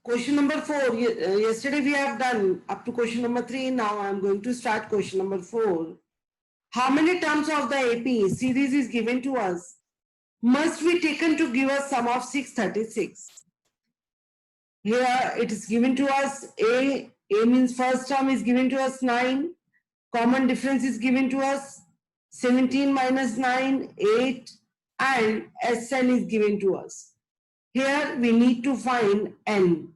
Question number 4. Yesterday we have done up to question number 3. Now I am going to start question number 4. How many terms of the AP series is given to us must be taken to give us sum of 636? Here it is given to us A means first term is given to us 9. Common difference is given to us 17 minus 9, 8, and Sn is given to us. Here we need to find n.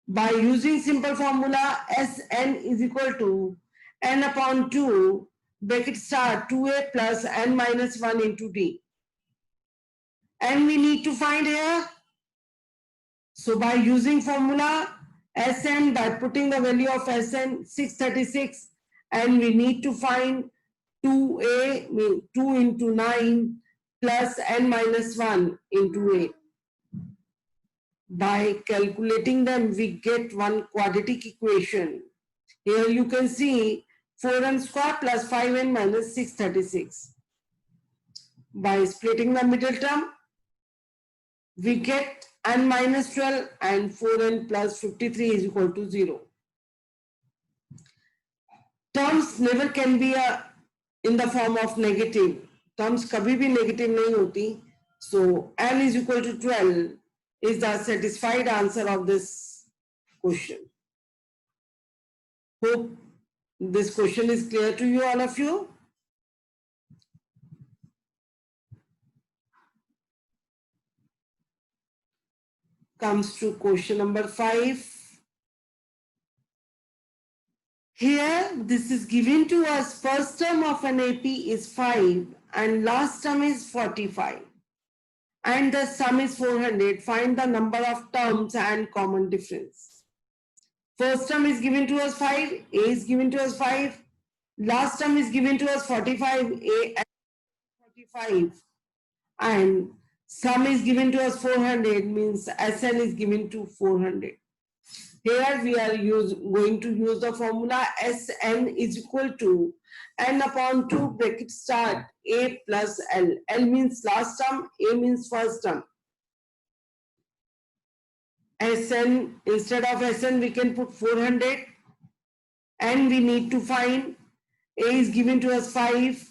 By using simple formula, Sn is equal to n upon 2, bracket start 2a plus n minus 1 into d. And we need to find here. So by using formula Sn, by putting the value of Sn 636, and we need to find 2a, mean 2 into 9 plus n minus 1 into a. By calculating them, we get one quadratic equation. Here you can see 4n square plus 5n minus 636. By splitting the middle term, we get n minus 12 and 4n plus 53 is equal to 0. Terms never can be in the form of negative. Terms kabhi bhi negative nahi hoti. So n is equal to 12 is the satisfied answer of this question. Hope this question is clear to you, all of you. Comes to question number 5. Here, this is given to us. First term of an AP is 5 and last term is 45. And the sum is 400. Find the number of terms and common difference. First term is given to us 5. A is given to us 5. Last term is given to us 45. A and 45. And sum is given to us 400, means Sn is given to 400. Here we are going to use the formula Sn is equal to n upon 2 bracket start a plus l. L means last term, a means first term. Sn, instead of Sn we can put 400, and we need to find a is given to us 5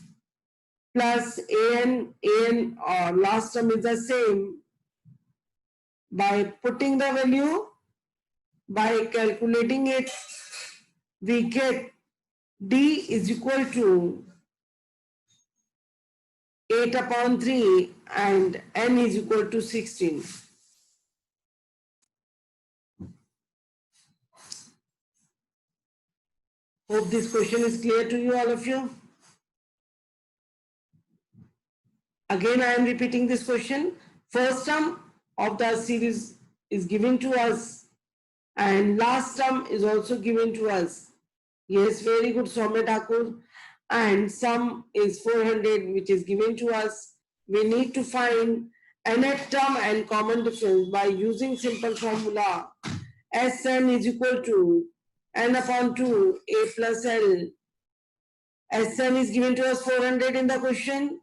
plus an last term is the same. By putting the value, by calculating it, we get d is equal to 8 upon 3 and n is equal to 16. Hope this question is clear to you, all of you. Again, I am repeating this question. First term of the series is given to us and last term is also given to us. Yes, very good, Soumya Thakur. And sum is 400, which is given to us. We need to find nth term and common difference by using simple formula. Sn is equal to n upon 2 a plus l. Sn is given to us 400 in the question.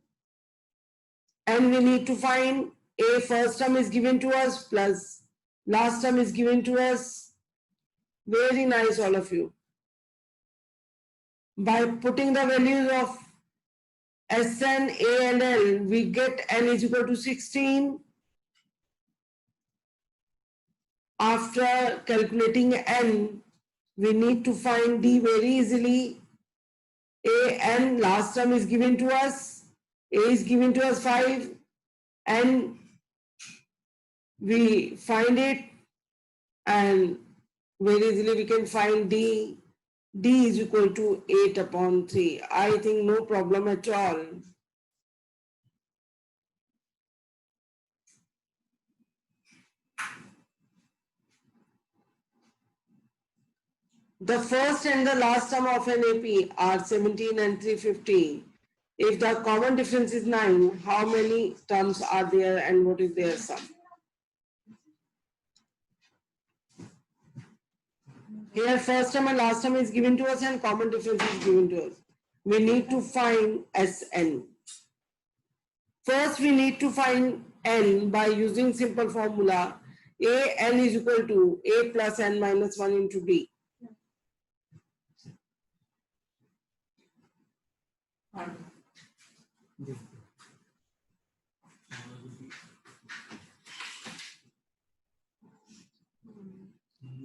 And we need to find a first term is given to us plus last term is given to us. Very nice, all of you. By putting the values of Sn, a and l, we get n is equal to 16. After calculating n, we need to find d very easily. A n last term is given to us. A is given to us 5 and we find it, and very easily we can find d. D is equal to 8 upon 3. I think no problem at all. The first and the last term of an AP are 17 and 350. If the common difference is 9, how many terms are there and what is their sum? Here first term and last term is given to us and common difference is given to us. We need to find Sn. First we need to find n by using simple formula. A n is equal to A plus n minus 1 into D.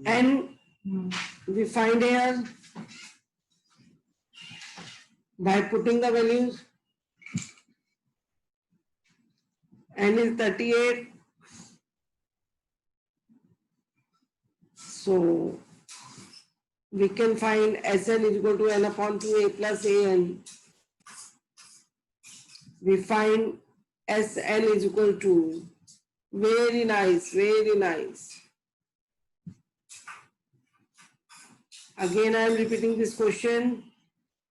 And we find here by putting the values. N is 38. So we can find Sn is equal to n upon 2A plus An. We find Sn is equal to, very nice, very nice. Again, I am repeating this question.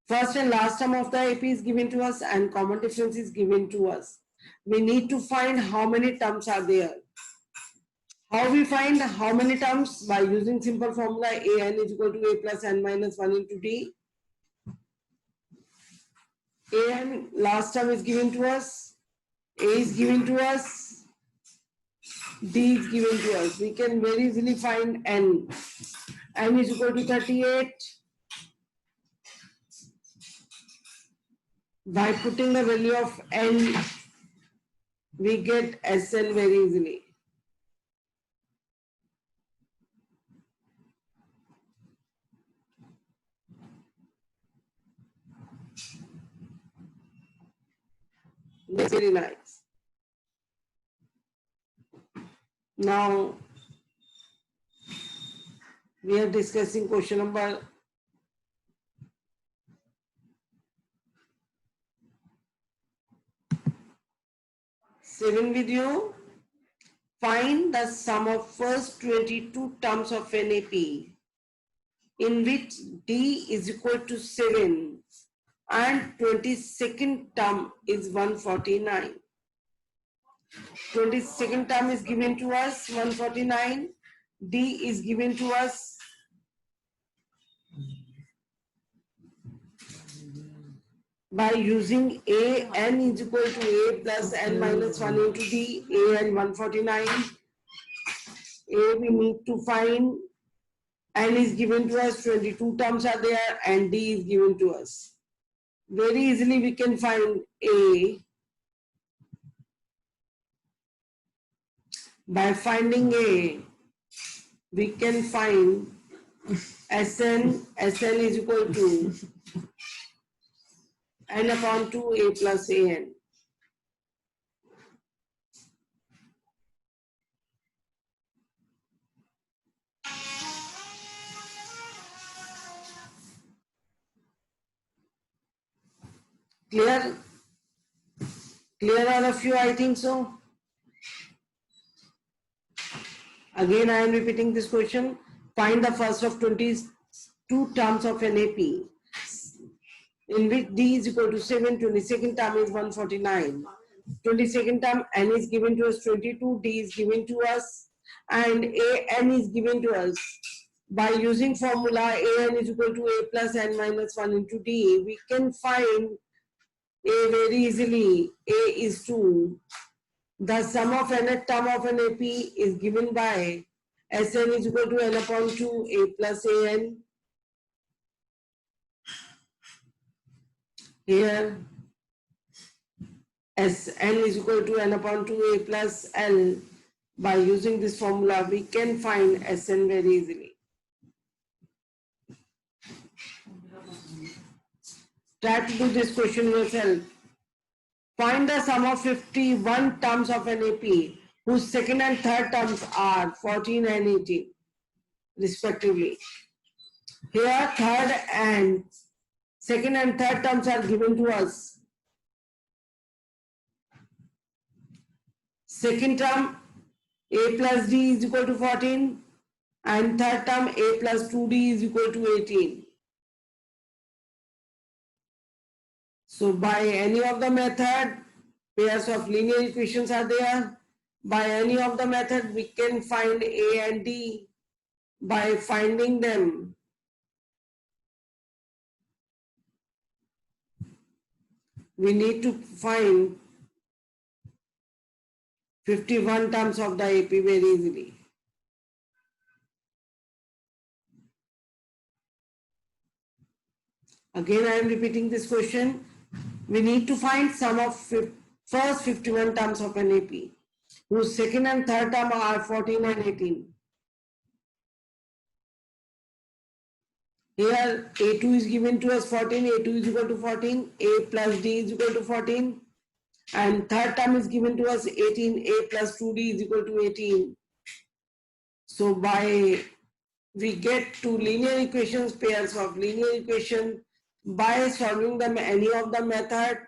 First and last term of the AP is given to us and common difference is given to us. We need to find how many terms are there. How we find how many terms? By using simple formula An is equal to A plus n minus 1 into D. An last term is given to us. A is given to us. D is given to us. We can very easily find n. N is equal to 38. By putting the value of n, we get Sn very easily. That's very nice. Now, we are discussing question number 7 with you. Find the sum of first 22 terms of NAP in which D is equal to 7 and 22nd term is 149. 22nd term is given to us 149. D is given to us by using A n is equal to A plus n minus 1 into D. A n 149. A we need to find, n is given to us, 22 terms are there and D is given to us. Very easily we can find A by finding A. We can find Sn is equal to n upon 2 A plus An. Clear? Clear all of you, I think so. Again, I am repeating this question. Find the first of 22 terms of NAP in which D is equal to 7, 22nd term is 149. 22nd term n is given to us 22, D is given to us and An is given to us. By using formula An is equal to A plus n minus 1 into D, we can find A very easily. A is 2. The sum of nth term of an AP is given by Sn is equal to n upon 2 A plus An. Here Sn is equal to n upon 2 A plus L. By using this formula, we can find Sn very easily. Try to do this question yourself. Find the sum of 51 terms of an AP whose second and third terms are 14 and 18 respectively. Here second and third terms are given to us. Second term A plus D is equal to 14 and third term A plus 2D is equal to 18. So by any of the method, pairs of linear equations are there. By any of the method, we can find A and D. By finding them, we need to find 51 terms of the AP very easily. Again, I am repeating this question. We need to find sum of first 51 terms of an AP, whose second and third term are 14 and 18. Here A2 is given to us 14, A2 is equal to 14, A plus D is equal to 14, and third term is given to us 18, A plus 2D is equal to 18. So we get two linear equations, pairs of linear equation by solving them any of the method